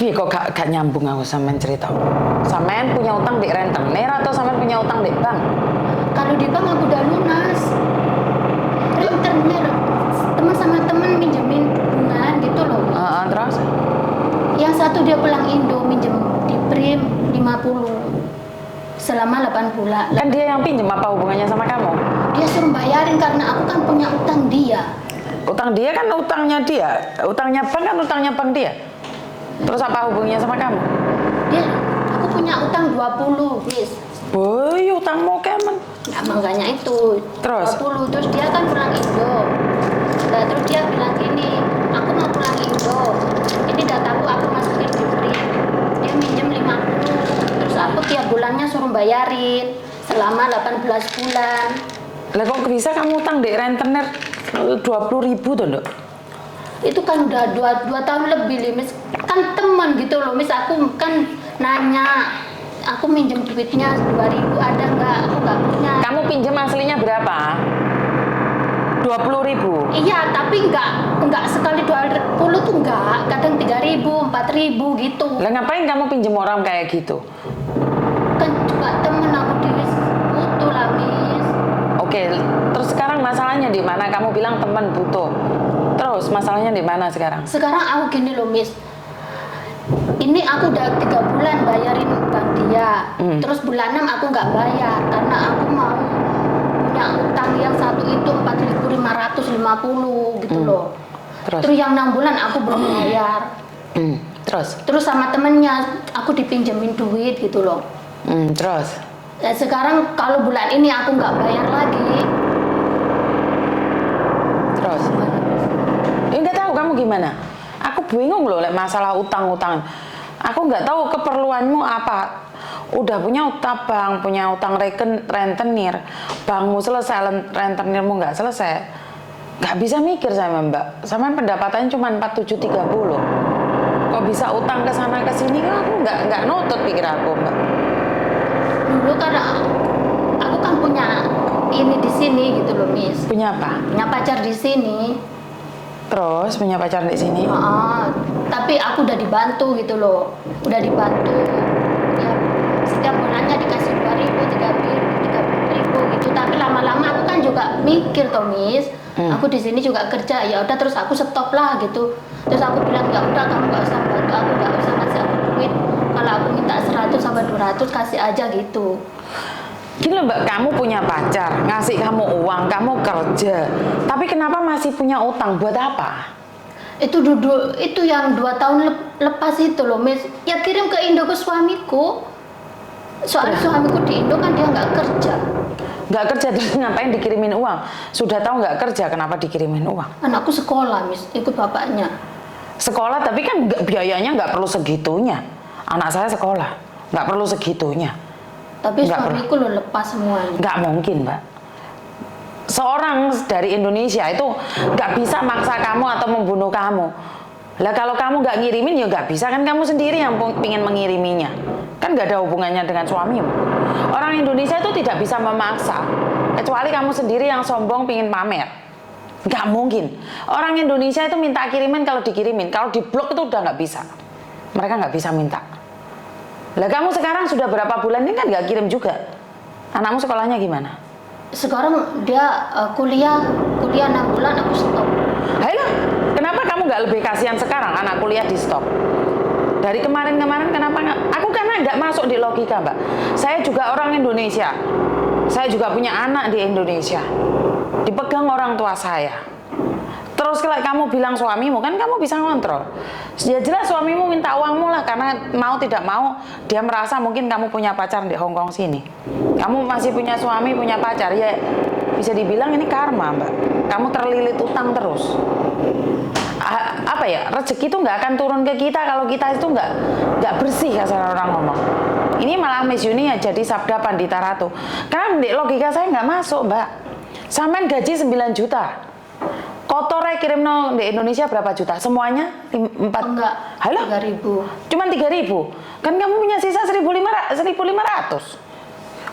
Piye kok gak nyambung aku sampean cerita. Sampean punya utang di rentenir atau sampean punya utang di bank? Kalau di bank aku udah lunas. Rentenir teman sama temen minjemin bunga gitu loh. Terus? Yang satu dia pulang Indo minjem di Prim 50 selama 8 bulan. Kan dia yang pinjem, apa hubungannya sama kamu? Dia suruh bayarin karena aku kan punya utang dia. Utang dia kan utangnya dia, utangnya bank kan utangnya bank dia. Terus apa hubungannya sama kamu? Aku punya utang 20, Miss. Boy, utangmu kemen. Nah, makanya itu. Terus? 20, terus dia kan pulang Indo. Nah, terus dia bilang gini, aku mau pulang Indo. Ini dataku aku masukin di Prim. Dia minjem 50. Terus aku tiap bulannya suruh bayarin selama 18 bulan. Lah kok bisa kamu utang di rentenir 20.000 tuh, Dok? Itu kan udah 2 tahun lebih, Miss. Kan teman gitu loh, Miss. Aku kan nanya, aku minjem duitnya 2.000 ada nggak? Aku nggak punya. Kamu pinjam aslinya berapa? 20.000. Iya, tapi nggak sekali 20 tuh nggak. Kadang 3.000, 4.000 gitu. Lah ngapain kamu pinjam orang kayak gitu? Kan juga temen aku butuh lah, Miss. Oke, terus sekarang masalahnya di mana? Kamu bilang teman butuh. Terus masalahnya di mana sekarang? Sekarang aku gini loh, Miss. Ini aku udah 3 bulan bayarin bank dia. Terus bulan 6 aku nggak bayar karena aku mau punya utang yang satu itu 4.550 gitu loh. Terus yang 6 bulan aku belum bayar. Terus sama temennya aku dipinjemin duit gitu loh. Terus? Dan sekarang kalau bulan ini aku nggak bayar lagi. Terus? Nggak tahu kamu gimana? Aku bingung loh masalah utang-utang. Aku nggak tahu keperluanmu apa. Udah punya utang bank, punya utang rentenir, bankmu selesai, rentenirmu nggak selesai. Nggak bisa mikir sama Mbak. Sama pendapatannya cuma 4730. Kok bisa utang ke sana ke sini? Aku nggak nutut pikir aku, Mbak. Dulu karena aku kan punya ini di sini gitu loh, Miss. Punya apa? Punya pacar di sini. Terus punya pacar di sini? Tapi aku udah dibantu gitu loh, udah dibantu. Ya, setiap bulannya dikasih 2.000, 3.000 gitu. Tapi lama-lama aku kan juga mikir toh, Miss. Aku di sini juga kerja, ya udah terus aku stop lah gitu. Terus aku bilang ya udah kamu nggak usah bantu aku, nggak usah ngasih aku duit. Kalau aku minta 100 sampai 200 kasih aja gitu. Gini loh Mbak, kamu punya pacar, ngasih kamu uang, kamu kerja, tapi kenapa masih punya utang? Buat apa? Itu yang 2 tahun lepas itu loh, Miss. Ya kirim ke Indo ke suamiku. Soalnya suamiku di Indo kan dia nggak kerja. Nggak kerja terus ngapain dikirimin uang? Sudah tahu nggak kerja, kenapa dikirimin uang? Anakku sekolah, Miss, ikut bapaknya. Sekolah, tapi kan biayanya nggak perlu segitunya. Anak saya sekolah, nggak perlu segitunya. Tapi suamiku lo lepas semuanya. Nggak mungkin, Mbak. Seorang dari Indonesia itu nggak bisa maksa kamu atau membunuh kamu. Lah kalau kamu nggak ngirimin ya nggak bisa, kan kamu sendiri yang ingin mengiriminya. Kan nggak ada hubungannya dengan suamimu. Orang Indonesia itu tidak bisa memaksa, kecuali kamu sendiri yang sombong pingin pamer. Nggak mungkin. Orang Indonesia itu minta kirimin kalau dikirimin, kalau diblok itu udah nggak bisa. Mereka nggak bisa minta. Lah kamu sekarang sudah berapa bulan ini kan nggak kirim juga. Anakmu sekolahnya gimana? Sekarang dia kuliah 6 bulan aku stop. Ayo, kenapa kamu nggak lebih kasihan sekarang anak kuliah di stop? Dari kemarin-kemarin kenapa nggak? Aku karena nggak masuk di logika, Mbak. Saya juga orang Indonesia. Saya juga punya anak di Indonesia. Dipegang orang tua saya. Terus kalau kamu bilang suamimu, kan kamu bisa ngontrol. Ya jelas suamimu minta uangmu lah, karena mau tidak mau dia merasa mungkin kamu punya pacar di Hongkong sini. Kamu masih punya suami, punya pacar, ya bisa dibilang ini karma, Mbak. Kamu terlilit utang terus. Apa ya, rezeki itu nggak akan turun ke kita kalau kita itu nggak bersih, kasar orang ngomong. Ini malah Miss Yuni ya jadi sabda Pandita Ratu. Karena di logika saya nggak masuk, Mbak. Sampean gaji 9 juta. Kotornya kirim di Indonesia berapa juta? Semuanya 4? Enggak, Halo? 3.000. Cuman 3.000? Kan kamu punya sisa 1.500.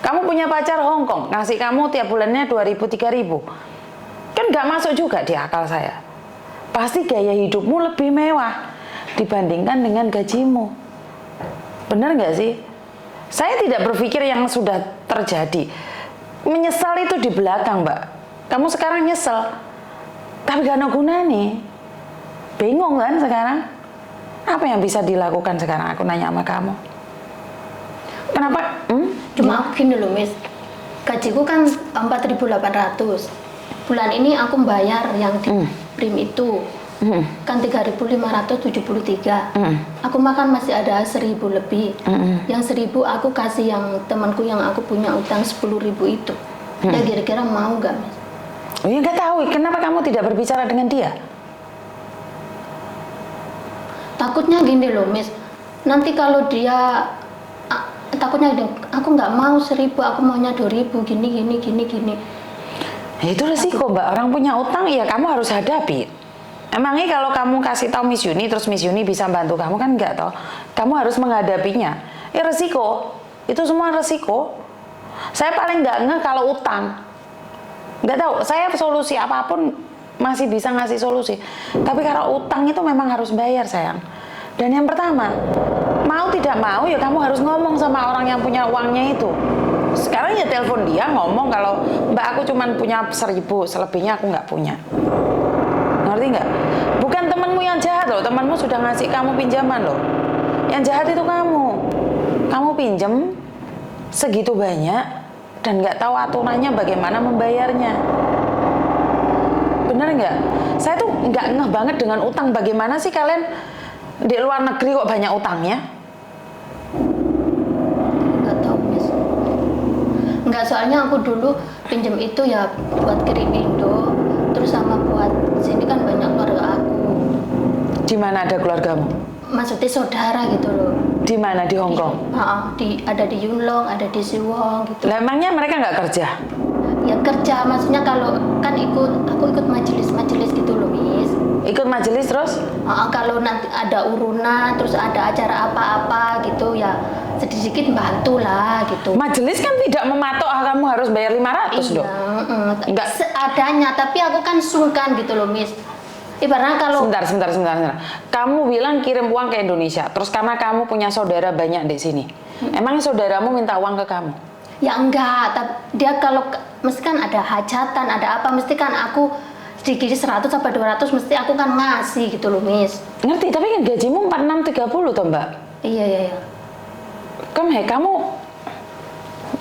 Kamu punya pacar Hongkong, ngasih kamu tiap bulannya 2.000, 3.000. Kan nggak masuk juga di akal saya. Pasti gaya hidupmu lebih mewah. dibandingkan dengan gajimu. Benar nggak sih? Saya tidak berpikir yang sudah terjadi. Menyesal itu di belakang, Mbak. Kamu sekarang nyesel, tapi gak ada gunanya. Bingung kan sekarang? Apa yang bisa dilakukan sekarang? Aku nanya sama kamu. Kenapa? Cuma aku gini loh, Miss. Gajiku kan 4.800. Bulan ini aku bayar yang di prim itu. Kan 3.573. Aku makan masih ada 1.000 lebih. Yang 1.000 aku kasih yang temanku yang aku punya utang 10.000 itu. Ya kira-kira mau gak, Miss? Oh ya nggak tahu. Kenapa kamu tidak berbicara dengan dia? Takutnya gini loh, Miss. Nanti kalau dia takutnya gini, aku nggak mau 1.000, aku maunya 2.000, gini. Ya, itu resiko, Mbak. Orang punya utang, ya kamu harus hadapi. Emangnya kalau kamu kasih tahu Miss Yuni, terus Miss Yuni bisa bantu kamu, kan enggak toh? Kamu harus menghadapinya. Ya resiko. Itu semua resiko. Saya paling nggak ngeh kalau utang. Nggak tahu, saya solusi apapun masih bisa ngasih solusi. Tapi kalau utang itu memang harus bayar, sayang. Dan yang pertama, mau tidak mau ya kamu harus ngomong sama orang yang punya uangnya itu. Sekarang ya telepon dia, ngomong kalau Mbak aku cuman punya 1.000, selebihnya aku nggak punya. Ngerti nggak? Bukan temanmu yang jahat loh, temanmu sudah ngasih kamu pinjaman loh. Yang jahat itu kamu. Kamu pinjem segitu banyak dan nggak tahu aturannya bagaimana membayarnya. Bener nggak? Saya tuh nggak ngeh banget dengan utang. Bagaimana sih kalian di luar negeri kok banyak utangnya? Nggak tahu, Miss. Nggak, soalnya aku dulu pinjem itu ya buat kirim Indo, terus sama buat sini kan banyak keluarga aku. Di mana ada keluargamu? Maksudnya saudara gitu loh. Di mana? Di Hong Kong? Ada di Yunlong, ada di Siwong gitu. Lah emangnya mereka nggak kerja? Ya kerja, maksudnya kalau kan aku ikut majelis gitu loh, Miss. Ikut majelis terus? Kalau nanti ada urunan, terus ada acara apa-apa gitu ya sedikit bantu lah gitu. Majelis kan tidak mematok kamu harus bayar 500 dong. Enggak. Seadanya, tapi aku kan sungkan gitu loh, Miss. Ibaratnya kalau Sebentar. Kamu bilang kirim uang ke Indonesia, terus karena kamu punya saudara banyak di sini. Emangnya saudaramu minta uang ke kamu? ya enggak, dia kalau mesti kan ada hajatan, ada apa, mesti kan aku sedikit 100 sampai 200 mesti aku kan ngasih gitu loh, Miss. Ngerti, tapi kan gajimu 4630 toh, Mbak? Iya. Kamu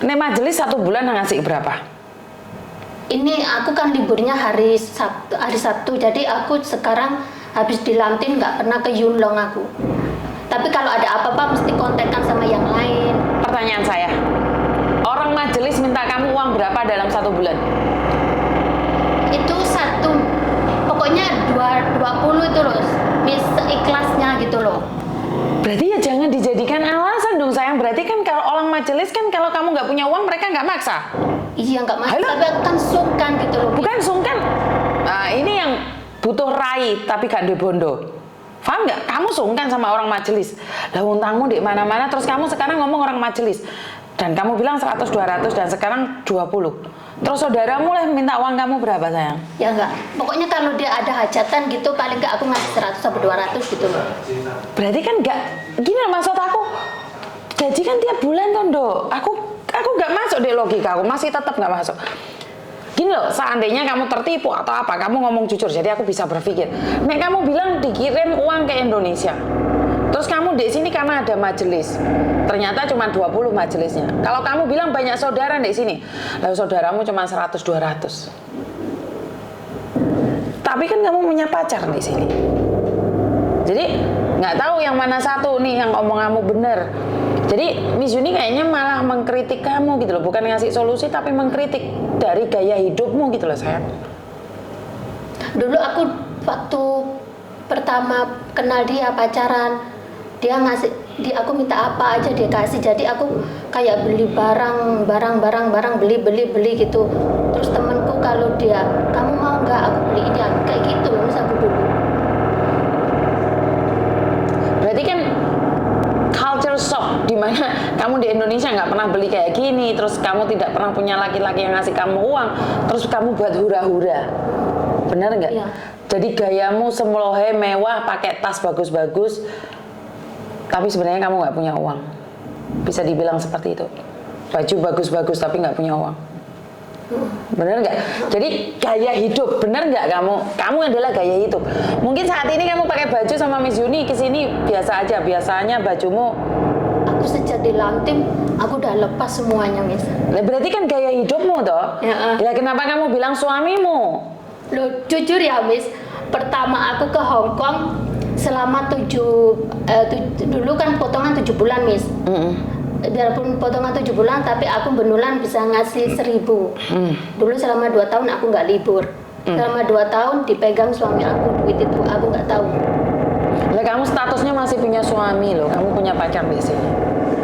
nih majelis 1 bulan ngasih berapa? Ini aku kan liburnya hari Sabtu, jadi aku sekarang habis di Lamtin nggak pernah ke Yunlong aku. Tapi kalau ada apa-apa mesti kontekan sama yang lain. Pertanyaan saya, orang majelis minta kamu uang berapa dalam 1 bulan? Itu pokoknya 20 itu loh, Miss, ikhlasnya gitu loh. Berarti ya jangan dijadikan alasan dong, sayang. Berarti kan kalau orang majelis kan kalau kamu nggak punya uang mereka nggak maksa. Iya, nggak maksa, tapi aku kan sungkan gitu loh. Bukan sungkan. Nah, ini yang butuh rai tapi gak duwe bondo. Paham nggak? Kamu sungkan sama orang majelis. Lah utangmu di mana-mana, terus kamu sekarang ngomong orang majelis. Dan kamu bilang 100-200 dan sekarang 20. Terus saudaramu lah minta uang kamu berapa, sayang? Ya enggak. Pokoknya kalau dia ada hajatan gitu paling enggak aku ngasih 100 sampai 200 gitu loh. Berarti kan nggak gini loh, maksud aku. Gaji kan tiap bulan tondo. Aku nggak masuk di logika, aku masih tetap nggak masuk. Gini loh, seandainya kamu tertipu atau apa, kamu ngomong jujur, jadi aku bisa berpikir. Nek kamu bilang dikirim uang ke Indonesia, terus kamu di sini karena ada majelis, ternyata cuma 20 majelisnya. Kalau kamu bilang banyak saudara di sini, lalu saudaramu cuma 100-200. Tapi kan kamu punya pacar di sini. Jadi nggak tahu yang mana satu nih yang omong kamu bener. Jadi Miss Yuni kayaknya malah mengkritik kamu gitu loh, bukan ngasih solusi tapi mengkritik dari gaya hidupmu gitu loh, sayang. Dulu aku waktu pertama kenal dia pacaran, dia ngasih, aku minta apa aja dia kasih, jadi aku kayak beli barang beli gitu. Terus temenku kalau dia, kamu mau nggak aku beli ini, kayak gitu loh, Miss, aku dulu. Berarti kan culture shock di mana kamu di Indonesia nggak pernah beli kayak gini, terus kamu tidak pernah punya laki-laki yang ngasih kamu uang, terus kamu buat hura-hura, benar nggak? Iya. Jadi gayamu semlohe mewah, pakai tas bagus-bagus, tapi sebenarnya kamu nggak punya uang. Bisa dibilang seperti itu. Baju bagus-bagus tapi nggak punya uang. Bener nggak? Jadi gaya hidup, bener nggak kamu? Kamu adalah gaya hidup. Mungkin saat ini kamu pakai baju sama Miss Yuni kesini biasa aja. Biasanya bajumu. Aku sejak dilantik, aku udah lepas semuanya, Miss. Berarti kan gaya hidupmu toh? Ya. Ya kenapa kamu bilang suamimu? Loh, jujur ya, Miss. Pertama aku ke Hong Kong selama dulu kan potongan 7 bulan, Miss. Walaupun potongan 7 bulan, tapi aku benulan bisa ngasih 1.000. Dulu selama 2 tahun aku nggak libur. Selama 2 tahun dipegang suami aku, duit itu aku nggak tahu. Lah kamu statusnya masih punya suami loh, kamu punya pacar biasanya.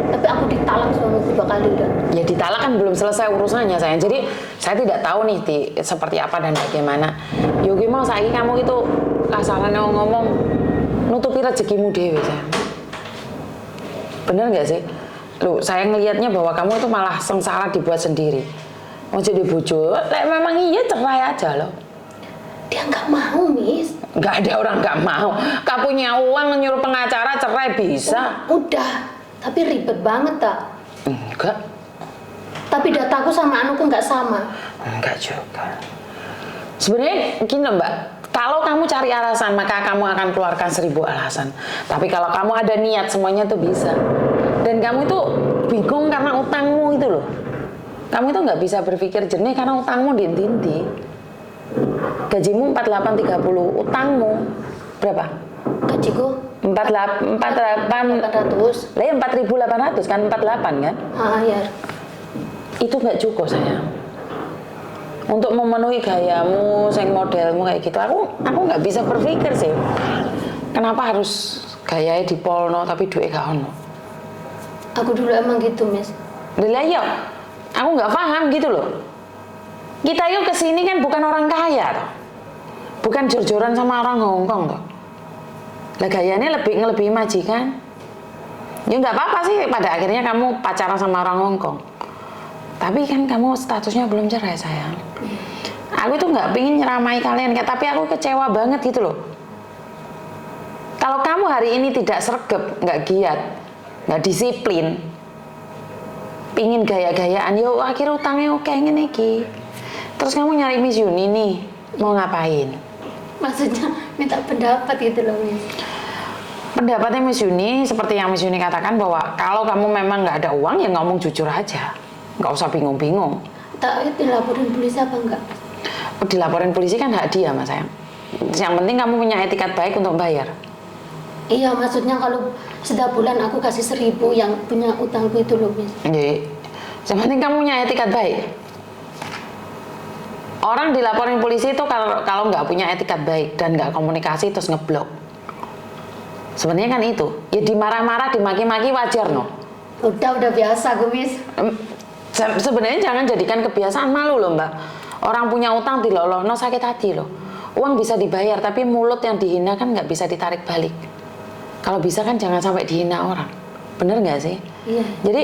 Tapi aku ditalak suamiku 2 kali udah. Ya ditalak kan belum selesai urusannya sayang. Jadi saya tidak tahu nih seperti apa dan bagaimana. Yogi mau saiki kamu itu kasarannya ngomong nutupi rezekimu dewe sayang. Bener nggak sih? Loh, saya ngelihatnya bahwa kamu itu malah sengsara dibuat sendiri. Mau jadi bojo, memang iya cerai aja loh. Dia nggak mau, Miss. Nggak ada orang nggak mau. Kau punya uang nyuruh pengacara cerai bisa. Udah, tapi ribet banget tak. Enggak. Tapi dataku sama anuku nggak sama. Enggak juga. Sebenarnya gini loh Mbak, kalau kamu cari alasan maka kamu akan keluarkan 1000 alasan. Tapi kalau kamu ada niat semuanya tuh bisa. Dan kamu itu bingung karena utangmu itu loh. Kamu itu nggak bisa berpikir jernih karena utangmu dinti-dinti. Gajimu 4830, utangmu berapa? Gajiku 4.800. Lah 4.800 kan 48 kan? ya. Itu nggak cukup sayang. Untuk memenuhi gayamu, sing modelmu kayak gitu, aku nggak bisa berpikir sih. Kenapa harus gayanya di polno tapi duit gak ono? Aku dulu emang gitu, Miss. Lah ya, aku nggak paham gitu loh. Kita yuk kesini kan bukan orang kaya toh. Bukan jor-joran sama orang Hongkong toh. Lah gayanya ngelebihi majikan. Ya nggak apa-apa sih pada akhirnya kamu pacaran sama orang Hongkong. Tapi kan kamu statusnya belum cerai sayang. Aku tuh nggak pingin nyeramai kalian, tapi aku kecewa banget gitu loh. Kalau kamu hari ini tidak sregep, nggak giat, nggak disiplin, pingin gaya-gayaan, yo akhirnya utangnya oke ngene iki. Terus kamu nyari Miss Yuni nih, mau ngapain? Maksudnya minta pendapat gitu loh, Miss. Pendapatnya Miss Yuni seperti yang Miss Yuni katakan bahwa kalau kamu memang nggak ada uang ya ngomong jujur aja, nggak usah bingung-bingung. Tak dilaporin polisi apa enggak? Dilaporin polisi kan hak dia mas sayang. Yang penting kamu punya etikat baik untuk bayar. Iya, maksudnya kalau setiap bulan aku kasih 1.000 yang punya utangku itu loh, Miss. Jadi, yang penting kamu punya etikat baik. Orang dilaporin polisi itu kalau nggak punya etikat baik dan nggak komunikasi terus ngeblok. Sebenarnya kan itu. Ya dimarah-marah, dimaki-maki wajar no. Udah biasa gue, Miss. Sebenarnya jangan jadikan kebiasaan, malu loh mbak. Orang punya utang dilolono sakit hati loh. Uang bisa dibayar tapi mulut yang dihina kan nggak bisa ditarik balik. Kalau bisa kan jangan sampai dihina orang. Bener nggak sih? Iya. Jadi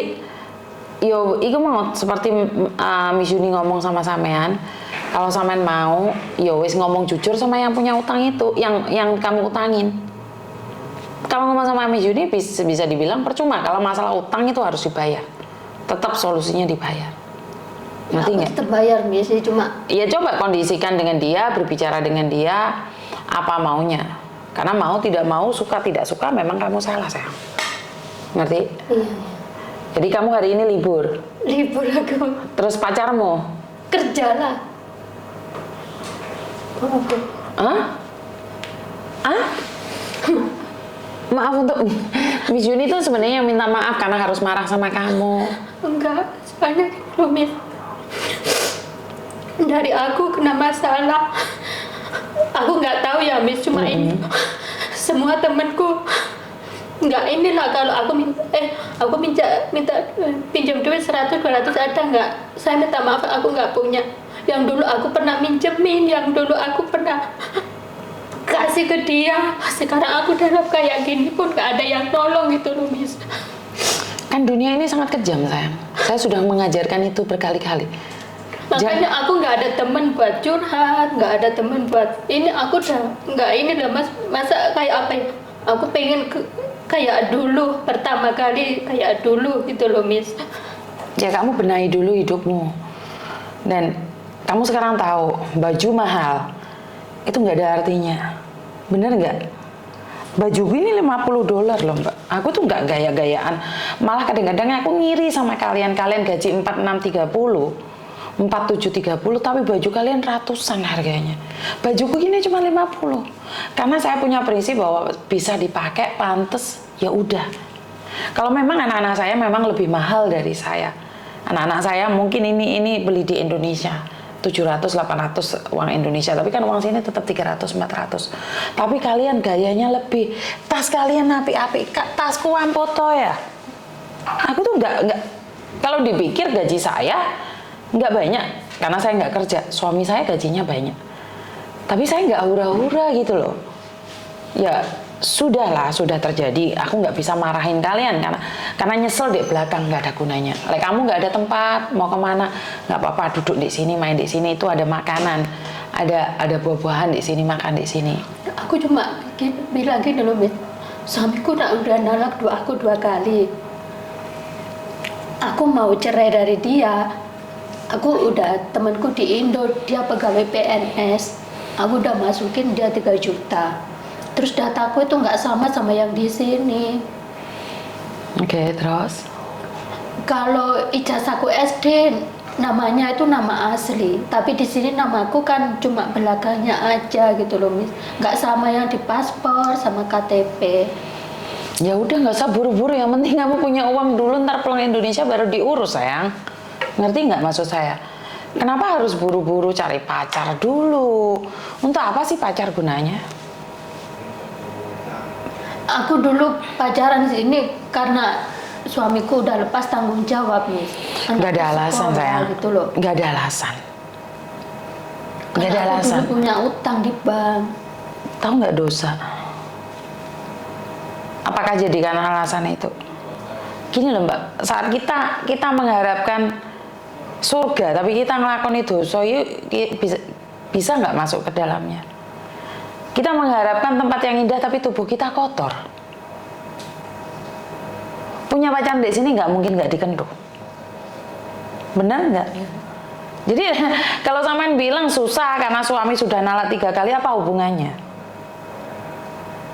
yo iku mau seperti Miss Yuni ngomong sama sampean. Kalau sampean mau, yo wis ngomong jujur sama yang punya utang itu, yang kamu utangin. Kalau ngomong sama Miss Yuni bisa dibilang percuma. Kalau masalah utang itu harus dibayar. Tetap solusinya dibayar. Ngerti nggak? Tetap bayar, Miss. Cuma ya coba kondisikan dengan dia, berbicara dengan dia apa maunya. Karena mau tidak mau, suka tidak suka memang kamu salah sayang. Ngerti? iya. Jadi kamu hari ini libur. Libur aku. Terus pacarmu? Kerjalah. Hah? Hah? Maaf untuk Miss Yuni tuh sebenarnya yang minta maaf karena harus marah sama kamu. Enggak, soalnya loh, Miss. Dari aku kena masalah. Aku nggak tahu ya, Miss, cuma ini. Semua temanku nggak inilah kalau aku minta pinjam duit 100-200 ada nggak? Saya minta maaf, aku nggak punya. Yang dulu aku pernah minjemin, yang dulu aku pernah kasih ke dia. Sekarang aku dalam kayak gini pun nggak ada yang tolong gitu loh, Miss. Kan dunia ini sangat kejam sayang. Saya sudah mengajarkan itu berkali-kali. Makanya aku nggak ada temen buat curhat, nggak ada temen buat ini. Aku udah nggak ini lah mas. Masa kayak apa ya? Aku pengen kayak dulu, pertama kali kayak dulu gitu loh Miss. Ya kamu benahi dulu hidupmu. Dan kamu sekarang tahu baju mahal itu nggak ada artinya. Bener nggak? Baju ini $50 loh mbak. Aku tuh nggak gaya-gayaan. Malah kadang-kadang aku ngiri sama kalian gaji 4630. 4730 tapi baju kalian ratusan harganya. Bajuku gini cuma 50. Karena saya punya prinsip bahwa bisa dipakai pantes ya udah. Kalau memang anak-anak saya memang lebih mahal dari saya. Anak-anak saya mungkin ini beli di Indonesia 700-800 uang Indonesia, tapi kan uang sini tetap 300-400. Tapi kalian gayanya lebih. Tas kalian api-api, tasku ampoto ya. Aku tuh nggak kalau dipikir gaji saya nggak banyak karena saya nggak kerja, suami saya gajinya banyak, tapi saya nggak hura-hura gitu loh. Ya sudahlah, sudah terjadi, aku nggak bisa marahin kalian karena nyesel di belakang nggak ada gunanya. Kamu nggak ada tempat, mau kemana nggak apa-apa, duduk di sini, main di sini, itu ada makanan, ada buah-buahan di sini, makan di sini. Aku cuma bilang gini loh Miss, suamiku udah nolak aku 2 kali. Aku mau cerai dari dia. Aku udah, temanku di Indo, dia pegawai PNS. Aku udah masukin dia 3 juta. Terus dataku itu nggak sama yang di sini. Oke, terus? Kalau ijazahku SD, namanya itu nama asli. Tapi di sini namaku kan cuma belakangnya aja gitu loh, Miss. Nggak sama yang di paspor, sama KTP. Ya udah, nggak usah buru-buru. Yang penting kamu punya uang dulu, ntar pulang Indonesia baru diurus, sayang. Ngerti nggak maksud saya? Kenapa harus buru-buru cari pacar dulu? Untuk apa sih pacar gunanya? Aku dulu pacaran sini karena suamiku udah lepas tanggung jawab nih. Nggak ada alasan sayang. Gitu loh. Nggak ada alasan. Nggak ada Karena aku alasan. dulu punya utang di bank. Tahu nggak dosa? Apakah jadi karena alasan itu? Gini loh mbak, saat kita mengharapkan surga, tapi kita ngelakoni dosa, bisa nggak masuk ke dalamnya? Kita mengharapkan tempat yang indah, tapi tubuh kita kotor. Punya pacar di sini nggak mungkin nggak dikenduh. Benar nggak? Jadi kalau sampean bilang susah karena suami sudah nalak 3 kali, apa hubungannya?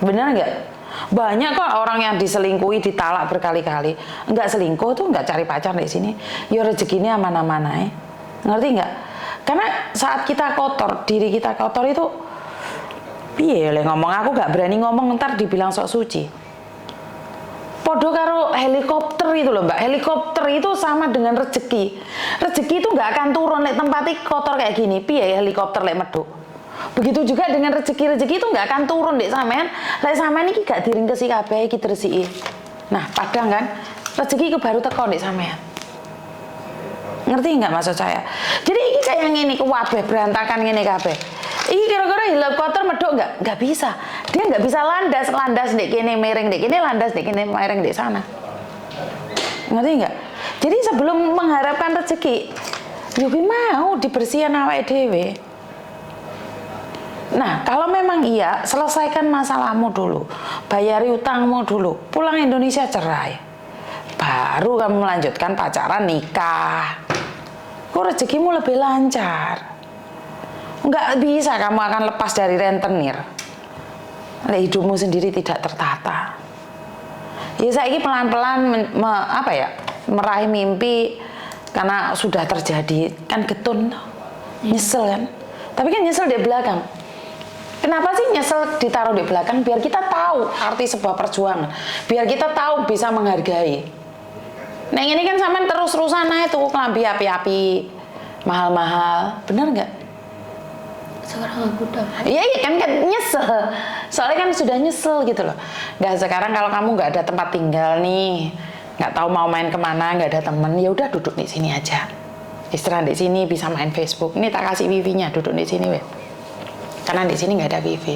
Benar nggak? Banyak kok orang yang diselingkuhi, ditalak berkali-kali. Enggak selingkuh tuh enggak cari pacar di sini. Ya rezekinya aman-aman. Ngerti enggak? Karena saat kita kotor, diri kita kotor itu piye le ngomong, aku enggak berani ngomong ntar dibilang sok suci. Podo karo helikopter itu loh mbak. Helikopter itu sama dengan rezeki. Rezeki itu enggak akan turun lek tempatnya kotor kayak gini. Piye helikopter lek meduk. Begitu juga dengan rezeki itu nggak akan turun dek sampean. Lek sampean iki gak diringkesi kabeh iki resiki. Nah, padahal kan rezeki itu baru teko dek sampean. Ngerti nggak maksud saya? Jadi iki kayak ngene iki kabeh berantakan ngene kabeh. Iki kira-kira helikopter medok nggak bisa. Dia nggak bisa landas dek kene miring dek kene, landas dek kene miring dek sana. Ngerti nggak? Jadi sebelum mengharapkan rezeki, Yuki mau dibersihin awake dhewe. Nah, kalau memang iya, selesaikan masalahmu dulu, bayari utangmu dulu, pulang Indonesia cerai, baru kamu melanjutkan pacaran, nikah. Kok rezekimu lebih lancar? Nggak bisa kamu akan lepas dari rentenir. Hidupmu sendiri tidak tertata. Ya saya ini pelan-pelan meraih mimpi karena sudah terjadi, kan getun, nyesel kan? Tapi kan nyesel di belakang. Kenapa sih nyesel ditaruh di belakang? Biar kita tahu arti sebuah perjuangan. Biar kita tahu bisa menghargai. Nah ini kan sampean terus-terusan naik tuh kelambi api-api, mahal-mahal, bener nggak? Sekarang aku udah. Iya kan nyesel. Soalnya kan sudah nyesel gitu loh. Nah sekarang kalau kamu nggak ada tempat tinggal nih, nggak tahu mau main kemana, nggak ada temen, ya udah duduk di sini aja. Istirahat di sini, bisa main Facebook. Ini tak kasih wifi-nya, duduk di sini weh. Karena di sini nggak ada wifi.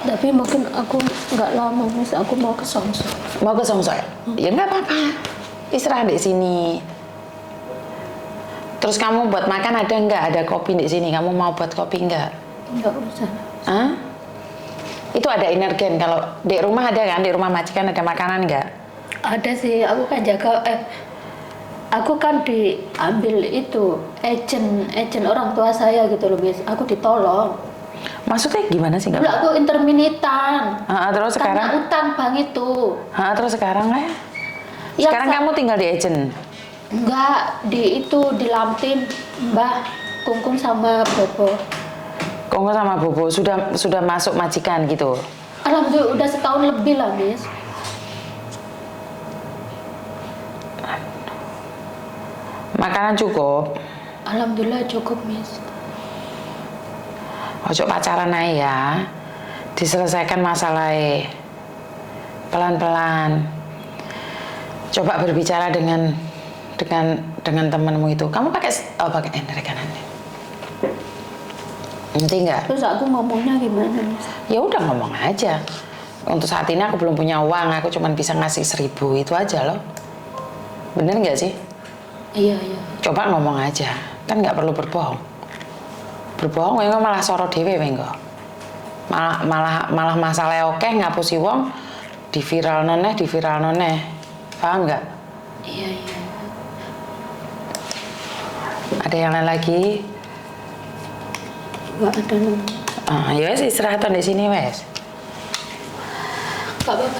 Tapi mungkin aku nggak lama, Miss. Aku mau ke Songso. Mau ke Songso ya? Ya nggak apa-apa. Istirahat di sini. Terus kamu buat makan ada nggak? Ada kopi di sini. Kamu mau buat kopi nggak? Nggak usah. Hah? Itu ada energen. Kalau di rumah ada kan? Di rumah majikan ada makanan nggak? Ada sih, aku kan jaga. Aku kan diambil itu agent orang tua saya gitu loh, Miss. Aku ditolong. Maksudnya gimana sih? Dulu aku interminitan. Terus sekarang? Karena utang bank itu. Terus sekarang lah? Yang Sekarang kamu tinggal di agent? Enggak, di Lampin, Mbah Kungkung sama Bobo. Kongko sama Bobo sudah masuk majikan gitu? Alhamdulillah udah setahun lebih lah, Miss. Makanan cukup? Alhamdulillah cukup, Miss. Ojo pacaran aja ya. Diselesaikan masalahnya pelan-pelan. Coba berbicara dengan temanmu itu. Kamu pakai kanan. Ngerti nggak? Terus aku ngomongnya gimana, Miss? Ya udah ngomong aja. Untuk saat ini aku belum punya uang, aku cuma bisa ngasih 1.000 itu aja loh. Bener nggak sih? Iya, iya. Coba ngomong aja, kan nggak perlu berbohong. Berbohong, wengo malah soro dewe wengo. Malah masalah oke ngapusi wong, di viral noneh, paham nggak? Iya, iya. Ada yang lain lagi? Nggak ada nomor. Ya wes istirahat di sini wes. Nggak apa-apa.